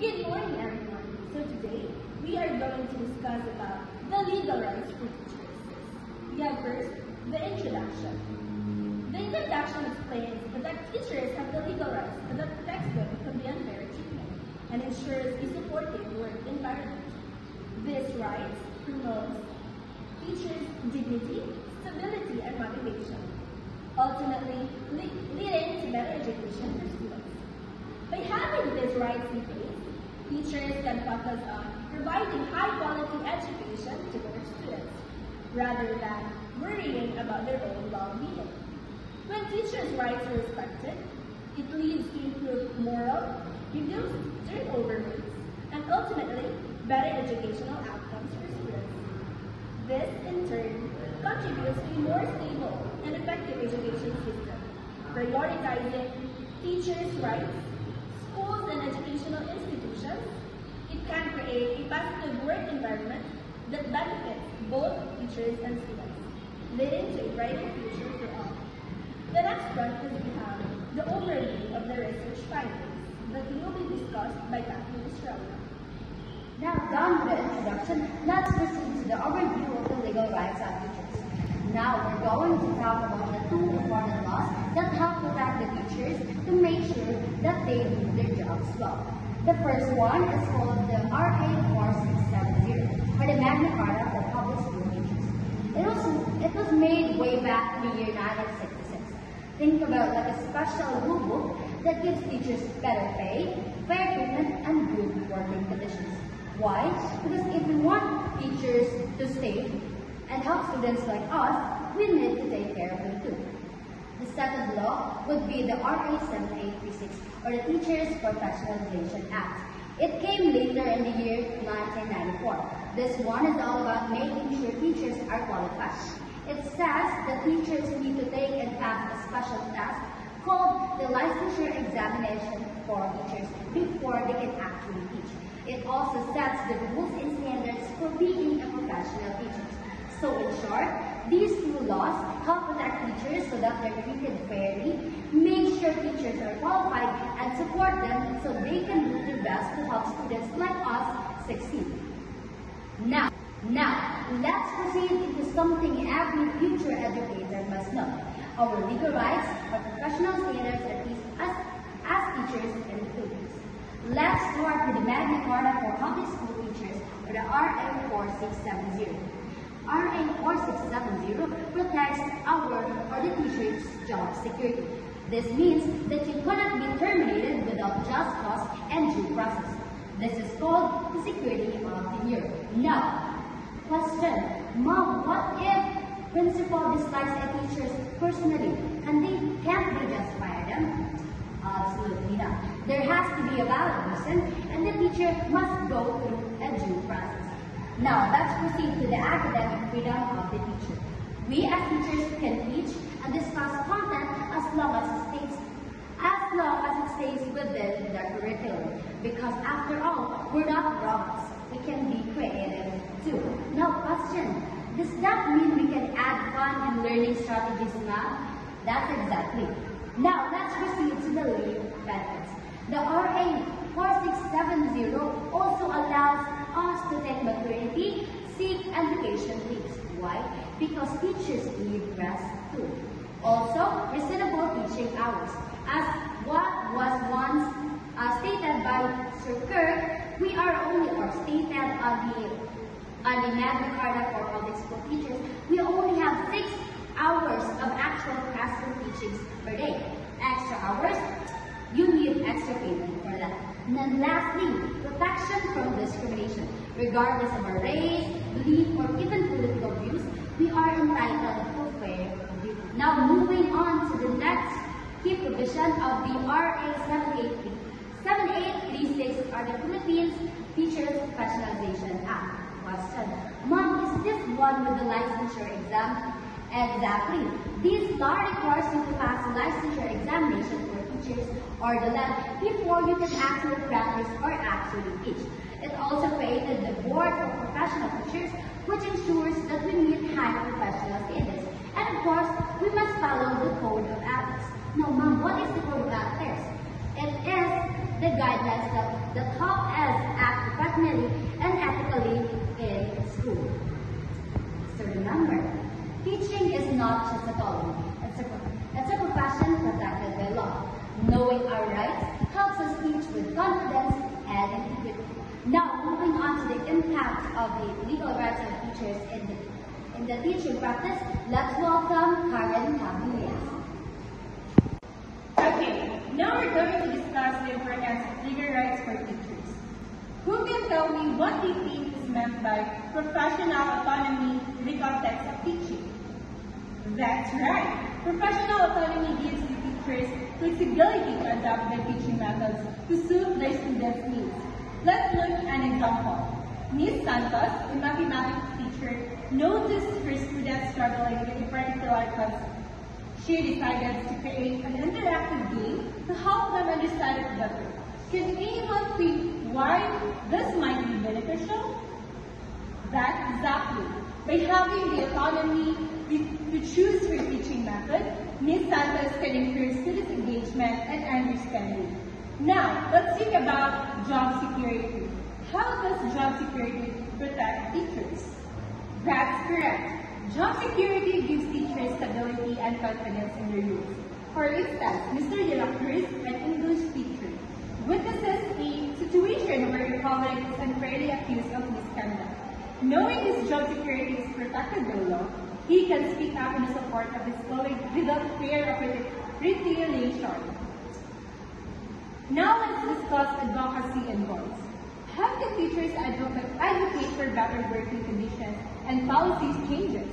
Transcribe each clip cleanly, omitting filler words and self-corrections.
Good morning, everyone. So today, we are going to discuss about the legal rights for teachers. We have first, the introduction. The introduction explains that teachers have the legal rights that protects them from the unfair treatment and ensures a supportive work environment. This rights promotes teachers' dignity, stability, and motivation, ultimately leading to better education for students. By having these rights in place, teachers can focus on providing high-quality education to their students, rather than worrying about their own well-being. When teachers' rights are respected, it leads to improved morale, reduced turnover rates, and ultimately, better educational outcomes for students. This, in turn, contributes to a more stable and effective education system, prioritizing teachers' rights, schools and educational institutions. It can create a positive work environment that benefits both teachers and students, leading to a brighter future for all. The next one is we have the overview of the research findings that will be discussed by Kathleen Estrella. Now done with the introduction, let's proceed to the overview of the legal rights of teachers. Now we're going to talk about the two important laws that help protect the teachers to make sure that they do their jobs well. The first one is called the RA 4670, or the Magna Carta for Public School Teachers. It was made way back in the year 1966. Think about like a special rule book that gives teachers better pay, fair treatment, and good working conditions. Why? Because if we want teachers to stay and help students like us, we need to take care of them too. The second law would be the RA 7836, or the Teachers Professionalization Act. It came later in the year 1994. This one is all about making sure teachers are qualified. It says that teachers need to take and pass a special test called the licensure examination for teachers before they can actually teach. It also sets the rules and standards for being a professional teacher. So in short, these two laws help protect teachers so that they're treated fairly, make sure teachers are qualified, and support them so they can do their best to help students like us succeed. Now, let's proceed into something every future educator must know. Our legal rights, our professional standards that teach us as teachers in the Philippines. Let's start with the Magna Carta for Public School Teachers, or the RA 4670. RA 4670 protects our or the teacher's job security. This means that you cannot be terminated without just cause and due process. This is called the security of tenure. Now, question, Mom, what if principal dislikes a teacher personally and they can't just fire them? Absolutely not. There has to be a valid reason and the teacher must go through a due process. Now, let's proceed to the academic freedom of the teacher. We as teachers can teach and discuss content as long as it stays within the curriculum. Because after all, we're not robots. We can be creative too. Now, question, does that mean we can add fun and learning strategies now? That's exactly. Now, let's proceed to the leave benefits. The RA 4670 also allows us to take maternity, sick, and vacation leaves. Why? Because teachers need rest too. Also, reasonable teaching hours. As what was once stated by Sir Kirk, we are only, or stated on the Magna Carta for Public School Teachers, we only have 6 hours of actual classroom teachings per day. Extra hours, you need extra payment for that. And then lastly, protection from discrimination. Regardless of our race, belief, or even political views, we are entitled to fair review. Now moving on to the next key provision of the RA 7836 are the Philippines Teachers Professionalization Act. Question, Mom, is this one with the licensure exam? Exactly. This law requires you to pass a licensure examination for teachers or the lab before you can actually practice or actually teach. It also created the Board of Professional Teachers, which ensures that we meet high professional standards. And of course, we must follow the Code of Ethics. Now, Mom, what is the Code of Ethics? It is the guidelines that help Teaching is not just a calling. It's a profession protected by law. Knowing our rights helps us teach with confidence and integrity. Now, moving on to the impact of the legal rights of teachers in the teaching practice, let's welcome Karen Cabanillas. Okay, now we're going to discuss the importance of legal rights for teachers. Who can tell me what they think is meant by professional autonomy in the context of teaching? That's right. Professional autonomy gives the teachers flexibility to adapt their teaching methods to suit their students' needs. Let's look at an example. Ms. Santos, a mathematics teacher, noticed her students struggling with a particular concept. She decided to create an interactive game to help them understand it better. Can anyone think why this might be beneficial? That's exactly. By having the autonomy to choose her teaching method, Ms. Santos can encourage student engagement and understanding. Now, let's think about job security. How does job security protect teachers? That's correct. Job security gives teachers stability and confidence in their roles. For instance, Mr. De La Cruz, an English teacher, witnesses a situation where a colleague is unfairly accused of misconduct. Knowing his job security is protected by law, he can speak up in support of his colleague without fear of retaliation. Now let's discuss advocacy and voice. How can teachers advocate for better working conditions and policy changes?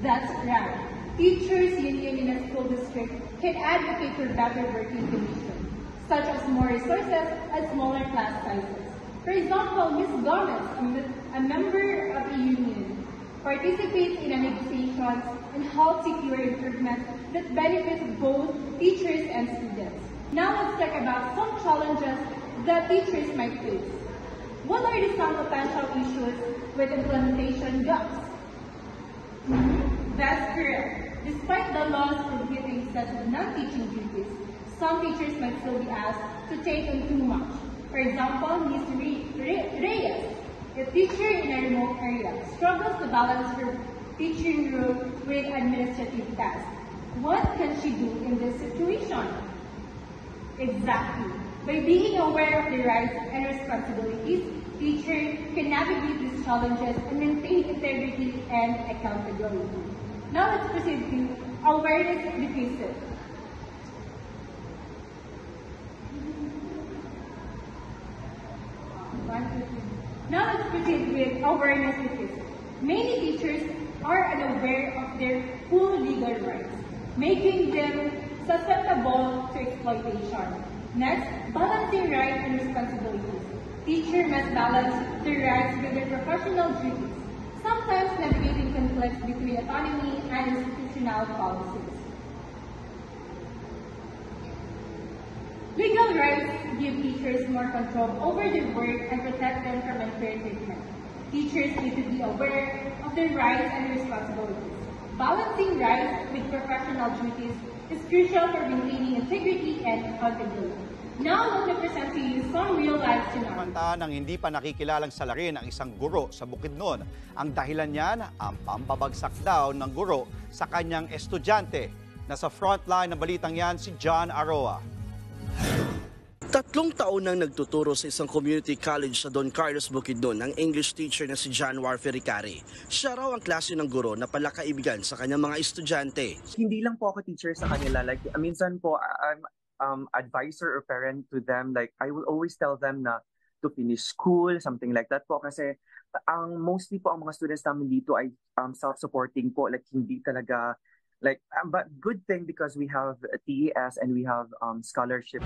That's right. Teachers' union in a school district can advocate for better working conditions, such as more resources and smaller class sizes. For example, Ms. Gomez, a member of a union, participates in negotiations and helps secure improvements that benefit both teachers and students. Now let's talk about some challenges that teachers might face. What are some potential issues with implementation gaps? That's correct. Despite the laws prohibiting such non-teaching duties, some teachers might still be asked to take on too much. For example, Ms. Reyes, a teacher in a remote area, struggles to balance her teaching role with administrative tasks. What can she do in this situation? Exactly. By being aware of the rights and responsibilities, teachers can navigate these challenges and maintain integrity and accountability. Now let's proceed to awareness deficit. Now let's proceed with awareness deficit. Many teachers are unaware of their full legal rights, making them susceptible to exploitation. Next, balancing rights and responsibilities. Teachers must balance their rights with their professional duties, sometimes navigating conflicts between autonomy and institutional policies. Legal rights give teachers more control over their work and protect them from unfair treatment. Teachers need to be aware of their rights and responsibilities. Balancing rights with professional duties is crucial for maintaining integrity and accountability. Now, let me present to you some real-life scenarios. Samanta ng hindi pa nakikilalang salarin ang isang guro sa Bukidnon. Ang dahilan niyan, ang pampabagsak daw ng guro sa kanyang estudyante. Nasa frontline ng balitang yan si John Aroa. 3 taon nang nagtuturo sa isang community college sa Don Carlos, Bukidnon ang English teacher na si John Warfericari. Siya raw ang klase ng guro na palakaibigan sa kanyang mga estudyante. Hindi lang po ako teacher sa kanila. Like, minsan po, I'm advisor or parent to them. Like, I will always tell them na to finish school, something like that po. Kasi mostly po ang mga students namin dito ay self-supporting po. Like, hindi talaga, like, but good thing because we have TES and we have scholarship.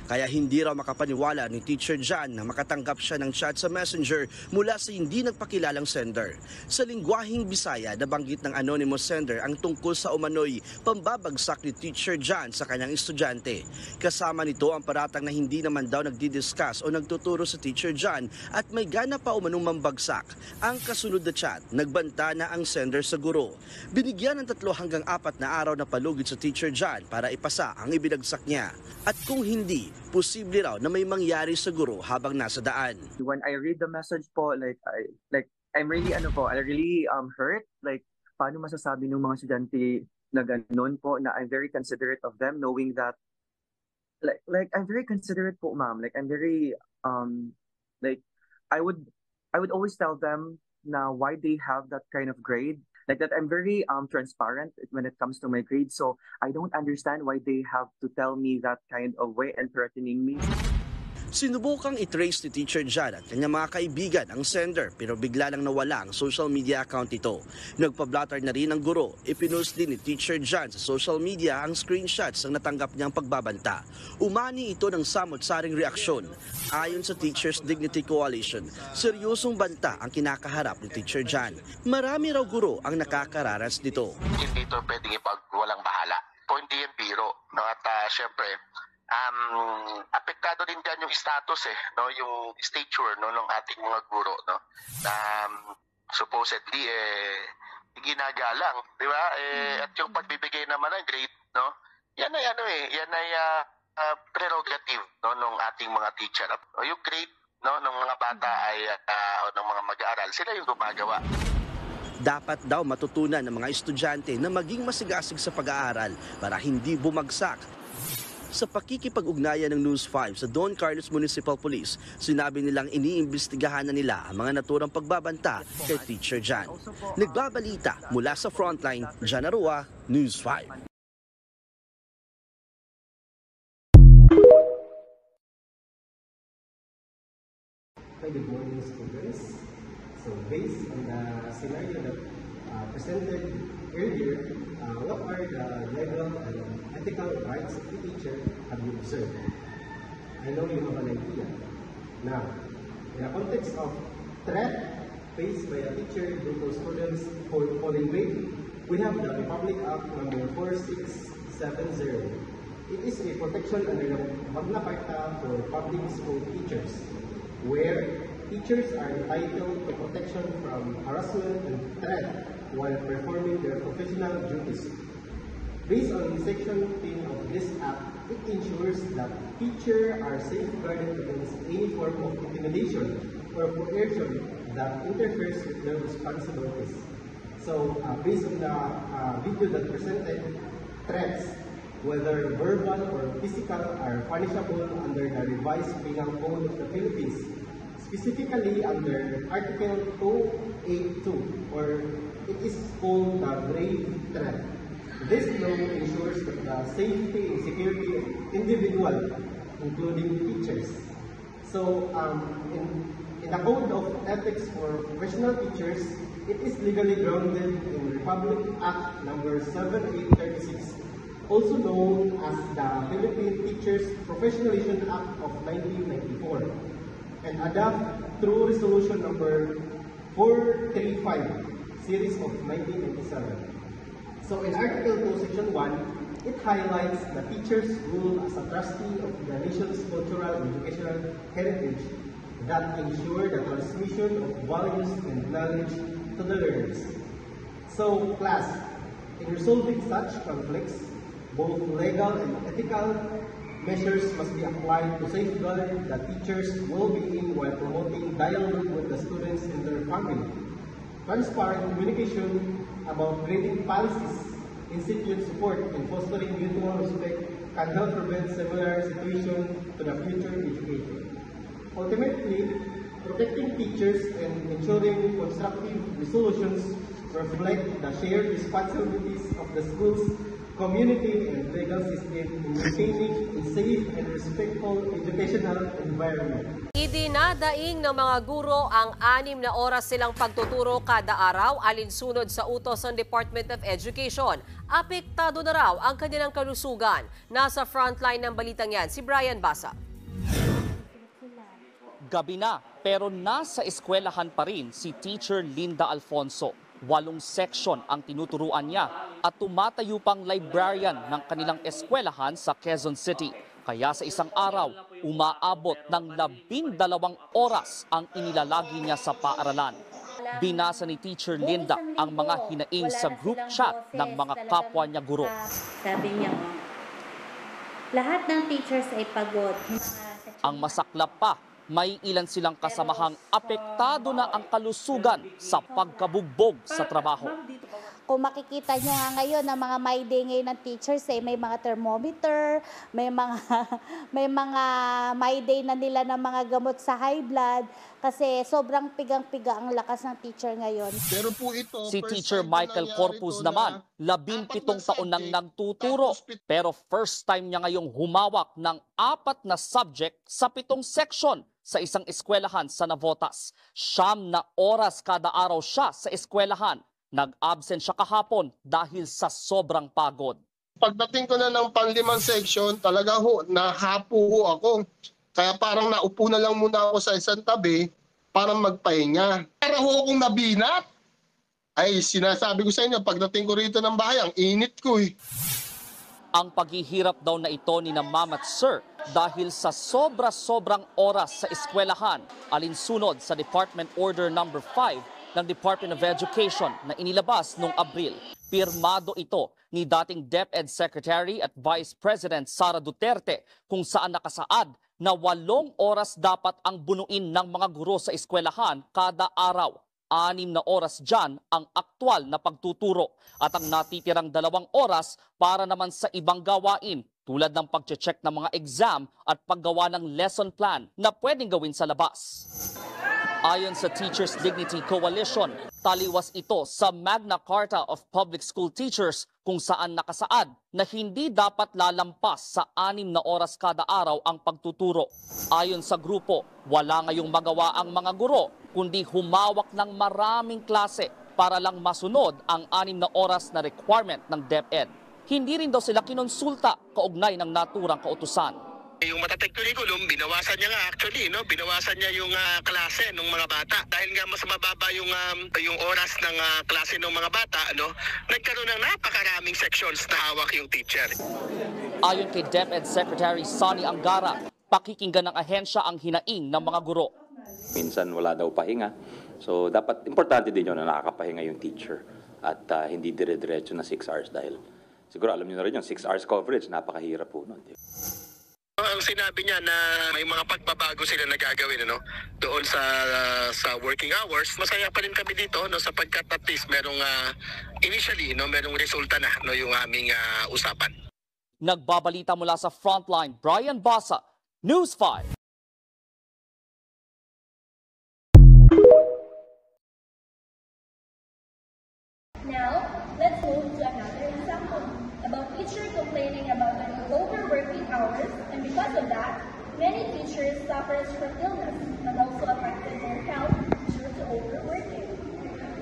Kaya hindi raw makapaniwala ni Teacher John na makatanggap siya ng chat sa Messenger mula sa hindi nagpakilalang sender. Sa lingwaheng Bisaya, nabanggit ng anonymous sender ang tungkol sa umano'y pambabagsak ni Teacher John sa kanyang estudyante. Kasama nito ang paratang na hindi naman daw nagdi-discuss o nagtuturo sa Teacher John at may gana pa umanong mambagsak. Ang kasunod na chat, nagbanta na ang sender sa guro. Binigyan ng 3 hanggang 4 na araw na palugit sa Teacher John para ipasa ang ibinagsak niya. At kung hindi, posible raw na may mangyari sa guro habang nasa daan. When I read the message po, I'm really hurt. Like, paano masasabi ng mga estudyante na ganun po, na I'm very considerate of them, knowing that like I'm very considerate po, ma'am. Like I'm very like I would always tell them na why they have that kind of grade. Like that I'm very transparent when it comes to my grade. So I don't understand why they have to tell me that kind of way and threatening me. Sinubukang i-trace ni Teacher Jan at kanyang mga kaibigan ang sender pero bigla lang nawala ang social media account nito. Nagpa-blotter na rin ang guro. Ipinost din ni Teacher Jan sa social media ang screenshots ng natanggap niyang pagbabanta. Umani ito ng samot-saring reaksyon. Ayon sa Teachers Dignity Coalition, seryosong banta ang kinakaharap ni Teacher Jan. Marami raw guro ang nakakararas nito. Hindi ito pwedeng ipagwalang bahala. Po hindi yan biro. No? At syempre, apektado din dyan yung status no, yung stature no ng ating mga guro no na supposedly ginagalang, di ba? At yung pagbibigay naman ng grade no, yan ay prerogative no ng ating mga teacher. Yung grade no ng mga bata ay o ng mga mag-aaral, sila yung gumagawa. Dapat daw matutunan ng mga estudyante na maging masigasig sa pag-aaral para hindi bumagsak. Sa pakikipag-ugnayan ng News 5 sa Don Carlos Municipal Police, sinabi nilang iniimbestigahan na nila ang mga naturang pagbabanta kay Teacher Jan. Nagbabalita mula sa Frontline, Jan Arua, News 5. Good morning, students. So based on the scenario that presented earlier, what are the legal and ethical rights of the teacher have you observed? I know you have an idea. Now, in the context of threat faced by a teacher due to students falling grade, we have the Republic Act number 4670. It is a protection under the Magna Carta for public school teachers, where teachers are entitled to protection from harassment and threat while performing their professional duties. Based on Section 10 of this Act, it ensures that teachers are safeguarded against any form of intimidation or coercion that interferes with their responsibilities. So, based on the video that presented, threats, whether verbal or physical, are punishable under the revised penal code of the Philippines, specifically under Article 282, or it is called the grave threat. This law ensures that the safety and security of individuals, including teachers. So, in the Code of Ethics for Professional Teachers, it is legally grounded in Republic Act number 7836, also known as the Philippine Teachers Professionalization Act of 1994, and adopted through Resolution number 435, Series of 1997. So in Article 2, Section 1, it highlights the teacher's role as a trustee of the nation's cultural and educational heritage that ensure the transmission of values and knowledge to the learners. So, class, in resolving such conflicts, both legal and ethical measures must be applied to safeguard the teacher's well-being while promoting dialogue with the students and their family. Transparent communication about grading policies, institute support, and fostering mutual respect can help prevent similar situations to the future educator. Ultimately, protecting teachers and ensuring constructive resolutions reflect the shared responsibilities of the school's community and legal system in maintaining a safe and respectful educational environment. Idinadaing ng mga guro ang 6 na oras silang pagtuturo kada araw alinsunod sa utos ng Department of Education. Apektado na raw ang kanilang kalusugan. Nasa frontline ng balitang yan, si Brian Basa. Gabi na, pero nasa eskwelahan pa rin si Teacher Linda Alfonso. 8 section ang tinuturuan niya at tumatayo pang librarian ng kanilang eskwelahan sa Quezon City. Kaya sa isang araw, umaabot ng 12 oras ang inilalagi niya sa paaralan. Binasa ni Teacher Linda ang mga hinaing sa group chat ng mga kapwa niya guro. Sabi niya, lahat ng teachers ay pagod. Ang masaklap pa, may ilan silang kasamahang apektado na ang kalusugan sa pagkabugbog sa trabaho. Kung makikita nyo nga ngayon ng mga My Day ngayon ng teachers, may mga thermometer, may mga My Day na nila ng mga gamot sa high blood kasi sobrang pigang-piga ang lakas ng teacher ngayon. Pero po ito, Si Teacher Michael Corpus naman, 17 taon nang nagtuturo. Pero first time niya ngayong humawak ng 4 na subject sa 7 section sa isang eskwelahan sa Navotas. 9 na oras kada araw siya sa eskwelahan. Nag-absent siya kahapon dahil sa sobrang pagod. Pagdating ko na ng pang-5 section, talaga nahapo ako. Kaya parang naupo na lang muna ako sa isang tabi para magpahinga. Para akong nabinat. Ay, sinasabi ko sa inyo, pagdating ko rito ng bahay, ang init ko eh. Ang paghihirap daw na ito ni na Ma'am at Sir dahil sa sobrang oras sa eskwelahan, alinsunod sa Department Order No. 5 ng Department of Education na inilabas noong Abril. Pirmado ito ni dating DepEd Secretary at Vice President Sara Duterte kung saan nakasaad na 8 oras dapat ang bunuin ng mga guro sa eskwelahan kada araw. 6 na oras dyan ang aktwal na pagtuturo at ang natitirang 2 oras para naman sa ibang gawain tulad ng pagche-check ng mga exam at paggawa ng lesson plan na pwedeng gawin sa labas. Ayon sa Teachers Dignity Coalition, taliwas ito sa Magna Carta of Public School Teachers kung saan nakasaad na hindi dapat lalampas sa 6 na oras kada araw ang pagtuturo. Ayon sa grupo, wala ngayong magawa ang mga guro kundi humawak ng maraming klase para lang masunod ang 6 na oras na requirement ng DepEd. Hindi rin daw sila kinonsulta kaugnay ng naturang kautusan. Yung matatag curriculum, binawasan niya nga actually, no? Binawasan niya yung klase ng mga bata. Dahil nga mas mababa yung oras ng klase ng mga bata, no? Nagkaroon ng napakaraming sections na hawak yung teacher. Ayon kay DepEd Secretary Sonny Angara, pakikinggan ng ahensya ang hinaing ng mga guro. Minsan wala daw pahinga. So dapat importante din yun na nakakapahinga yung teacher at hindi dire-diretso na 6 hours dahil siguro alam niyo na rin yung 6 hours coverage, napakahirap po nun. Ang sinabi niya na may mga pagbabago sila na gagawin, ano, doon sa working hours. Masaya pa rin kami dito, no, sapagkat at least merong initially, no, merong resulta na, no, yung aming usapan. Nagbabalita mula sa Frontline, Brian Basa, News 5. Now, let's move to another example about teachers complaining about their overworking hours, and because of that, many teachers suffer from illness and also affected their health due to overworking.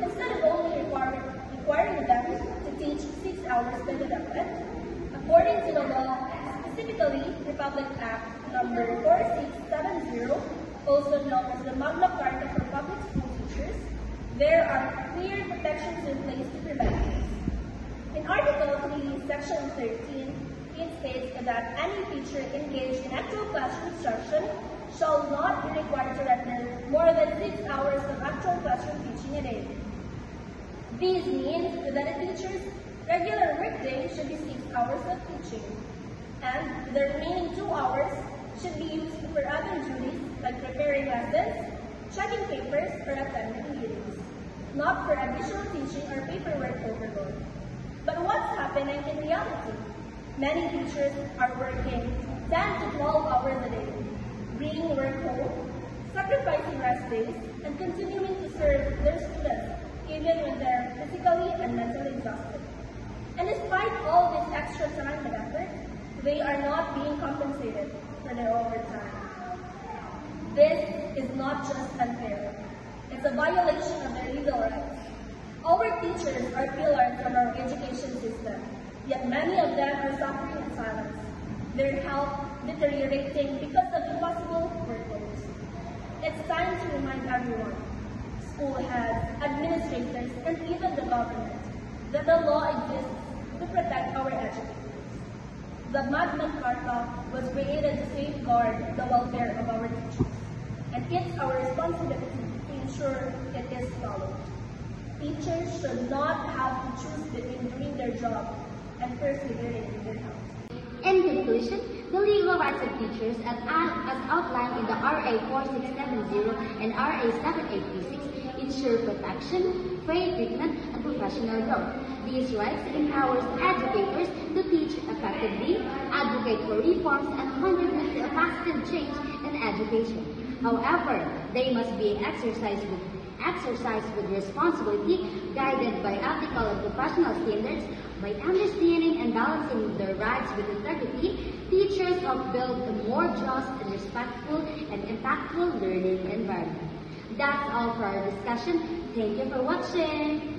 Instead of only requiring them to teach 6 hours per deducted, according to the law, specifically Republic Act number 4670, also known as the Magna Carta for Public School Teachers, there are clear protections in place to prevent this. In Article 3, Section 13, it states that any teacher engaged in actual classroom instruction shall not be required to render more than 6 hours of actual classroom teaching a day. This means that a teacher's regular workday should be 6 hours of teaching, and the remaining 2 hours should be used for other duties like preparing lessons, checking papers, or attending meetings, not for additional teaching or paperwork overload. But what's happening in reality? Many teachers are working 10 to 12 hours a day, bringing work home, sacrificing rest days, and continuing to serve their students even when they're physically and mentally exhausted. And despite all this extra time and effort, they are not being compensated for their overtime. This is not just unfair. It's a violation of their legal rights. Our teachers are pillars of our education system, yet many of them are suffering in silence, their health deteriorating because of impossible workloads. It's time to remind everyone, school heads, administrators, and even the government, that the law exists to protect our educators. The Magna Carta was created to safeguard the welfare of our teachers, and it's our responsibility to ensure it is followed. Teachers should not have to choose between doing their job and persevering in their health. In conclusion, the legal rights of teachers as outlined in the RA 4670 and RA 7836 ensure protection, fair treatment, and professional growth. These rights empowers educators to teach effectively, advocate for reforms, and contribute to a positive change in education. However, they must be exercised with responsibility, guided by ethical and professional standards. By understanding and balancing their rights with integrity, teachers help build a more just and respectful and impactful learning environment. That's all for our discussion. Thank you for watching.